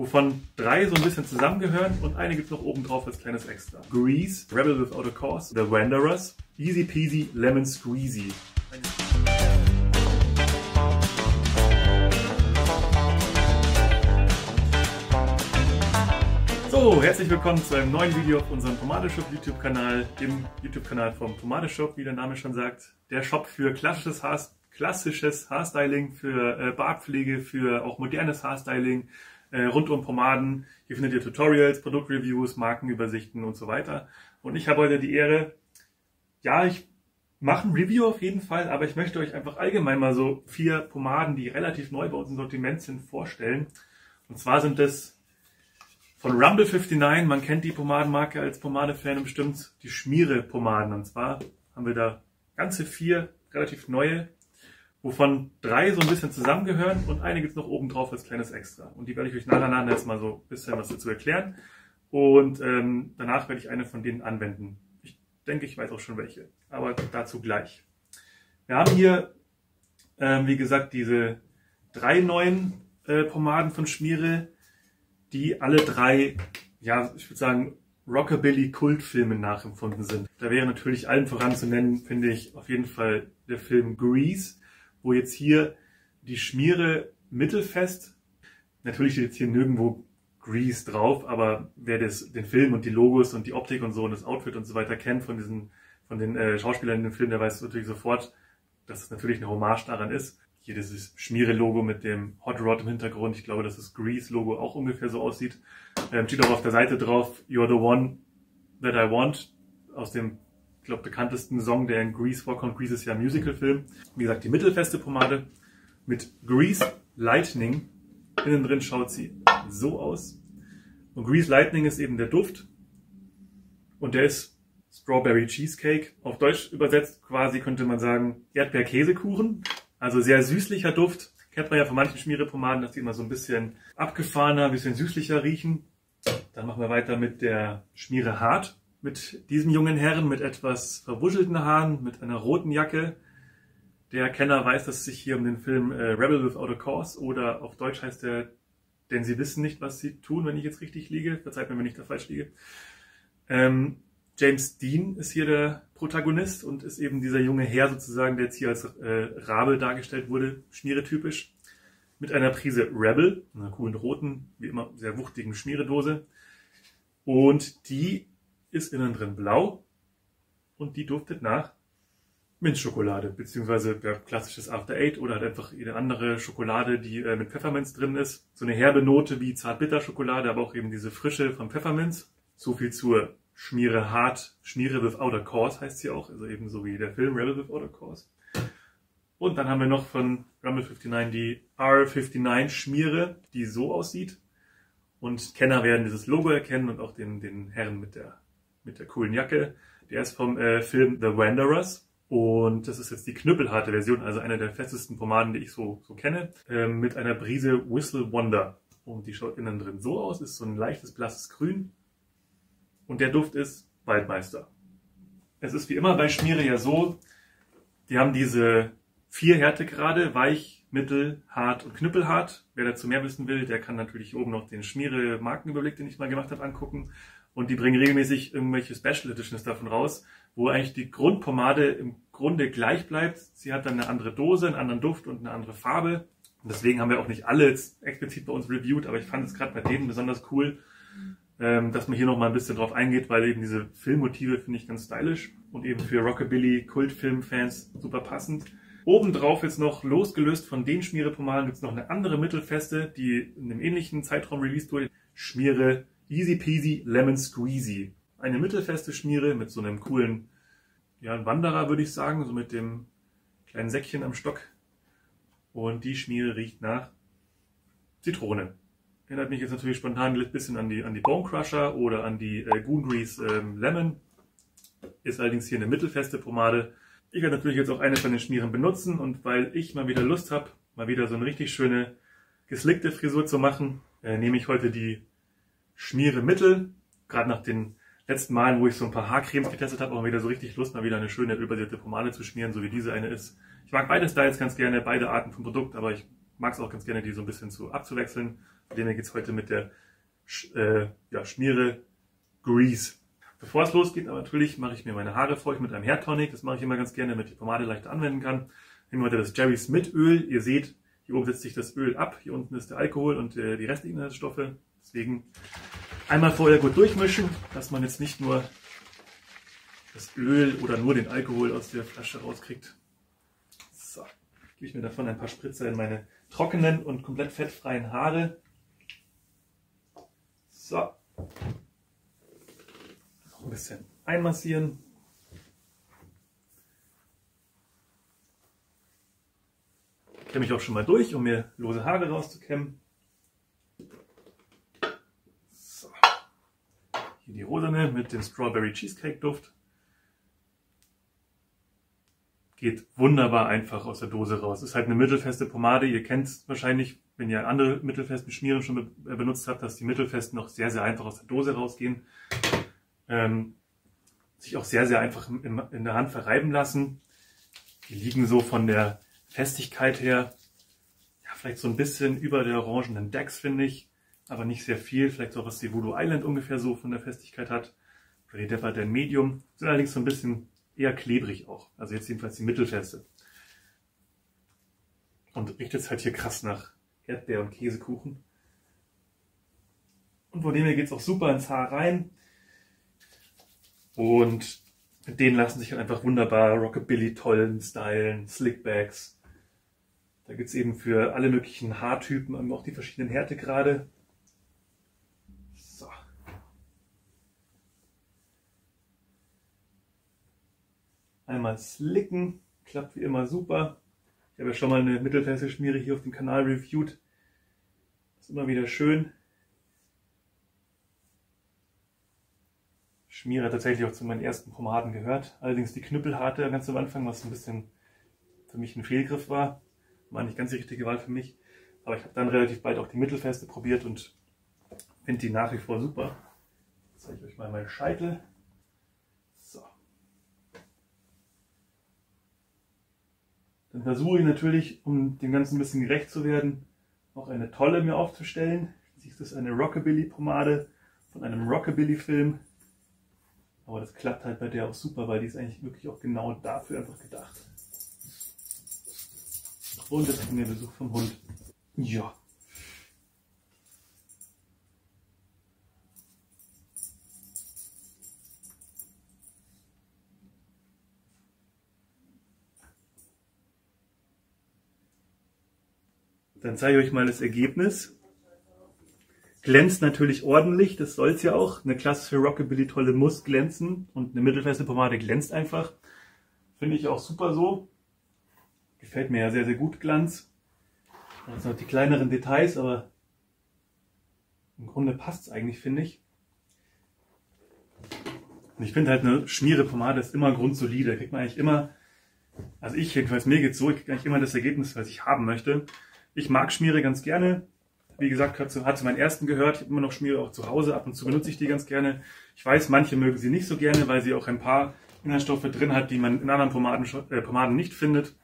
wovon 3 so ein bisschen zusammengehören und eine gibt es noch oben drauf als kleines Extra. Grease, Rebel Without a Cause, The Wanderers, Easy Peasy Lemon Squeezy. So, herzlich willkommen zu einem neuen Video auf unserem Pomade-Shop YouTube-Kanal, dem YouTube-Kanal vom Pomade-Shop, wie der Name schon sagt. Der Shop für klassisches Haarstyling, für Bartpflege, für auch modernes Haarstyling, rund um Pomaden. Hier findet ihr Tutorials, Produktreviews, Markenübersichten und so weiter. Und ich habe heute die Ehre, ja, ich mache ein Review auf jeden Fall, aber ich möchte euch einfach allgemein mal so 4 Pomaden, die relativ neu bei uns im Sortiment sind, vorstellen. Und zwar sind das von Rumble 59, man kennt die Pomadenmarke als Pomade-Fan bestimmt, die Schmiere-Pomaden. Und zwar haben wir da ganze 4 relativ neue, wovon 3 so ein bisschen zusammengehören und eine gibt es noch oben drauf als kleines Extra. Und die werde ich euch nacheinander jetzt mal so ein bisschen was dazu erklären. Und danach werde ich eine von denen anwenden. Ich denke, ich weiß auch schon welche, aber dazu gleich. Wir haben hier, wie gesagt, diese 3 neuen Pomaden von Schmiere, die alle 3, ja, ich würde sagen, Rockabilly-Kultfilmen nachempfunden sind. Da wäre natürlich allen voran zu nennen, finde ich, auf jeden Fall der Film Grease, wo jetzt hier die Schmiere mittelfest, natürlich steht jetzt hier nirgendwo Grease drauf, aber wer den Film und die Logos und die Optik und so und das Outfit und so weiter kennt von den Schauspielern in dem Film, der weiß natürlich sofort, dass es natürlich eine Hommage daran ist. Hier dieses Schmiere-Logo mit dem Hot Rod im Hintergrund. Ich glaube, dass das Grease-Logo auch ungefähr so aussieht. Steht auch auf der Seite drauf, You're the one that I want. Aus dem, ich glaube, bekanntesten Song, der in Grease vorkommt. Grease ist ja ein Musical-Film. Wie gesagt, die mittelfeste Pomade mit Grease Lightning. Innen drin schaut sie so aus. Und Grease Lightning ist eben der Duft. Und der ist Strawberry Cheesecake. Auf Deutsch übersetzt quasi könnte man sagen Erdbeer-Käsekuchen. Also sehr süßlicher Duft. Kennt man ja von manchen Schmierepomaden, dass die immer so ein bisschen abgefahrener, ein bisschen süßlicher riechen. Dann machen wir weiter mit der Schmiere Hart. Mit diesem jungen Herrn mit etwas verwuschelten Haaren, mit einer roten Jacke. Der Kenner weiß, dass es sich hier um den Film Rebel Without a Cause oder auf Deutsch heißt der, denn sie wissen nicht, was sie tun, wenn ich jetzt richtig liege. Verzeiht mir, wenn ich da falsch liege. James Dean ist hier der Protagonist und ist eben dieser junge Herr sozusagen, der jetzt hier als Rabe dargestellt wurde, schmieretypisch, mit einer Prise Rebel, einer coolen roten, wie immer sehr wuchtigen Schmieredose. Und die ist innen drin blau und die duftet nach Minzschokolade, beziehungsweise klassisches After Eight oder halt einfach jede andere Schokolade, die mit Pfefferminz drin ist. So eine herbe Note wie Zartbitterschokolade, aber auch eben diese Frische von Pfefferminz. So viel zur Schmiere Hart, Schmiere Without a Cause heißt sie auch, also ebenso wie der Film Rebel Without a Cause. Und dann haben wir noch von Rumble 59 die R59 Schmiere, die so aussieht. Und Kenner werden dieses Logo erkennen und auch den Herrn mit der coolen Jacke. Der ist vom Film The Wanderers. Und das ist jetzt die knüppelharte Version, also eine der festesten Pomaden, die ich so kenne, mit einer Prise Whistle Wonder. Und die schaut innen drin so aus, ist so ein leichtes blasses Grün. Und der Duft ist Waldmeister. Es ist wie immer bei Schmiere ja so, die haben diese 4 Härtegrade, weich, mittel, hart und knüppelhart. Wer dazu mehr wissen will, der kann natürlich oben noch den Schmiere-Markenüberblick, den ich mal gemacht habe, angucken. Und die bringen regelmäßig irgendwelche Special Editions davon raus, wo eigentlich die Grundpomade im Grunde gleich bleibt. Sie hat dann eine andere Dose, einen anderen Duft und eine andere Farbe. Und deswegen haben wir auch nicht alle jetzt explizit bei uns reviewed, aber ich fand es gerade bei denen besonders cool, dass man hier noch mal ein bisschen drauf eingeht, weil eben diese Filmmotive finde ich ganz stylisch und eben für Rockabilly-Kultfilm-Fans super passend. Obendrauf jetzt noch losgelöst von den Schmierepomaden gibt es noch eine andere mittelfeste, die in einem ähnlichen Zeitraum released wurde. Schmiere Easy Peasy Lemon Squeezy. Eine mittelfeste Schmiere mit so einem coolen, ja, Wanderer würde ich sagen, so mit dem kleinen Säckchen am Stock. Und die Schmiere riecht nach Zitrone. Erinnert mich jetzt natürlich spontan ein bisschen an die Bone Crusher oder an die Goon Grease Lemon. Ist allerdings hier eine mittelfeste Pomade. Ich werde natürlich jetzt auch eine von den Schmieren benutzen und weil ich mal wieder Lust habe, mal wieder so eine richtig schöne geslickte Frisur zu machen, nehme ich heute die Schmiere Mittel. Gerade nach den letzten Malen, wo ich so ein paar Haarcremes getestet habe, auch mal wieder so richtig Lust, mal wieder eine schöne ölbasierte Pomade zu schmieren, so wie diese eine ist. Ich mag beide Styles ganz gerne, beide Arten von Produkt, aber ich mag es auch ganz gerne, die so ein bisschen abzuwechseln. Von dem her geht es heute mit der Schmiere Grease. Bevor es losgeht, aber natürlich mache ich mir meine Haare feucht mit einem Hair Tonic. Das mache ich immer ganz gerne, damit ich die Pomade leichter anwenden kann. Nehmen wir heute das Jerry Smith Öl. Ihr seht, hier oben setzt sich das Öl ab. Hier unten ist der Alkohol und die restlichen Inhaltsstoffe. Deswegen einmal vorher gut durchmischen, dass man jetzt nicht nur das Öl oder nur den Alkohol aus der Flasche rauskriegt. So, gebe ich mir davon ein paar Spritzer in meine trockenen und komplett fettfreien Haare. So. Noch ein bisschen einmassieren. Kämme ich auch schon mal durch, um mir lose Haare rauszukämmen. So. Hier die rosane mit dem Strawberry Cheesecake Duft. Geht wunderbar einfach aus der Dose raus. Ist halt eine mittelfeste Pomade. Ihr kennt es wahrscheinlich, wenn ihr andere mittelfesten Schmieren schon benutzt habt, dass die mittelfesten noch sehr, sehr einfach aus der Dose rausgehen. Sich auch sehr, sehr einfach in der Hand verreiben lassen. Die liegen so von der Festigkeit her, ja, vielleicht so ein bisschen über der orangenen Dex, finde ich, aber nicht sehr viel. Vielleicht so, was die Voodoo Island ungefähr so von der Festigkeit hat. Oder die Dapper Medium. Sind allerdings so ein bisschen eher klebrig auch. Also jetzt jedenfalls die mittelfeste. Und riecht jetzt halt hier krass nach Erdbeer- und Käsekuchen. Und von dem her geht es auch super ins Haar rein. Und mit denen lassen sich halt einfach wunderbar Rockabilly tollen stylen, Slickbacks. Da gibt es eben für alle möglichen Haartypen auch die verschiedenen Härtegrade. So. Einmal slicken, klappt wie immer super. Ich habe ja schon mal eine mittelfeste Schmiere hier auf dem Kanal reviewed. Ist immer wieder schön. Schmiere hat tatsächlich auch zu meinen ersten Pomaden gehört. Allerdings die Knüppelharte ganz am Anfang, was ein bisschen für mich ein Fehlgriff war. War nicht ganz die richtige Wahl für mich. Aber ich habe dann relativ bald auch die mittelfeste probiert und finde die nach wie vor super. Jetzt zeige ich euch mal meinen Scheitel. So. Dann versuche ich natürlich, um dem Ganzen ein bisschen gerecht zu werden, noch eine tolle mir aufzustellen. Das ist eine Rockabilly-Pomade von einem Rockabilly-Film. Aber das klappt halt bei der auch super, weil die ist eigentlich wirklich auch genau dafür einfach gedacht. Und jetzt haben wir Besuch vom Hund. Ja. Dann zeige ich euch mal das Ergebnis. Glänzt natürlich ordentlich, das soll es ja auch. Eine klassische Rockabilly tolle muss glänzen und eine mittelfeste Pomade glänzt einfach. Finde ich auch super so. Gefällt mir ja sehr, sehr gut, Glanz. Das sind noch die kleineren Details, aber im Grunde passt es eigentlich, finde ich. Und ich finde halt, eine Schmierepomade ist immer grundsolide. Da kriegt man eigentlich immer, also ich jedenfalls, mir geht's so, ich kriege eigentlich immer das Ergebnis, was ich haben möchte. Ich mag Schmiere ganz gerne. Wie gesagt, hat zu meinen ersten gehört. Ich habe immer noch Schmiere auch zu Hause. Ab und zu benutze ich die ganz gerne. Ich weiß, manche mögen sie nicht so gerne, weil sie auch ein paar Inhaltsstoffe drin hat, die man in anderen Pomaden nicht findet,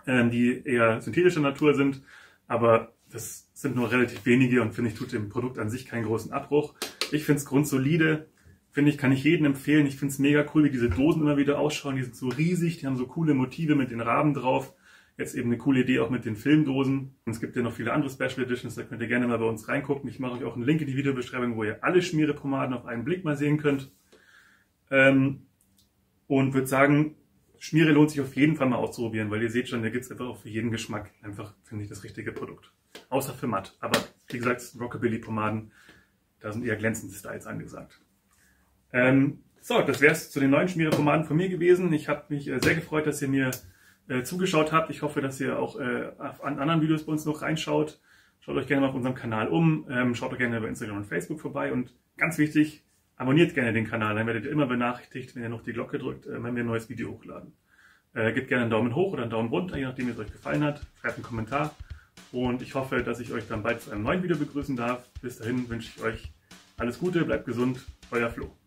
die eher synthetischer Natur sind. Aber das sind nur relativ wenige und finde ich, tut dem Produkt an sich keinen großen Abbruch. Ich finde es grundsolide. Finde ich, kann ich jedem empfehlen. Ich finde es mega cool, wie diese Dosen immer wieder ausschauen. Die sind so riesig, die haben so coole Motive mit den Raben drauf. Jetzt eben eine coole Idee auch mit den Filmdosen. Und es gibt ja noch viele andere Special Editions, da könnt ihr gerne mal bei uns reingucken. Ich mache euch auch einen Link in die Videobeschreibung, wo ihr alle Schmierepomaden auf einen Blick mal sehen könnt. Und würde sagen, Schmiere lohnt sich auf jeden Fall mal auszuprobieren, weil ihr seht schon, da gibt es einfach auch für jeden Geschmack einfach, finde ich, das richtige Produkt. Außer für matt. Aber wie gesagt, Rockabilly-Pomaden, da sind eher glänzende Styles angesagt. So, das wäre es zu den neuen Schmierepomaden von mir gewesen. Ich habe mich sehr gefreut, dass ihr mir zugeschaut habt. Ich hoffe, dass ihr auch an anderen Videos bei uns noch reinschaut. Schaut euch gerne mal auf unserem Kanal um. Schaut euch gerne bei Instagram und Facebook vorbei. Und ganz wichtig, abonniert gerne den Kanal. Dann werdet ihr immer benachrichtigt, wenn ihr noch die Glocke drückt, wenn wir ein neues Video hochladen. Gebt gerne einen Daumen hoch oder einen Daumen runter, je nachdem, wie es euch gefallen hat. Schreibt einen Kommentar. Und ich hoffe, dass ich euch dann bald zu einem neuen Video begrüßen darf. Bis dahin wünsche ich euch alles Gute, bleibt gesund. Euer Flo.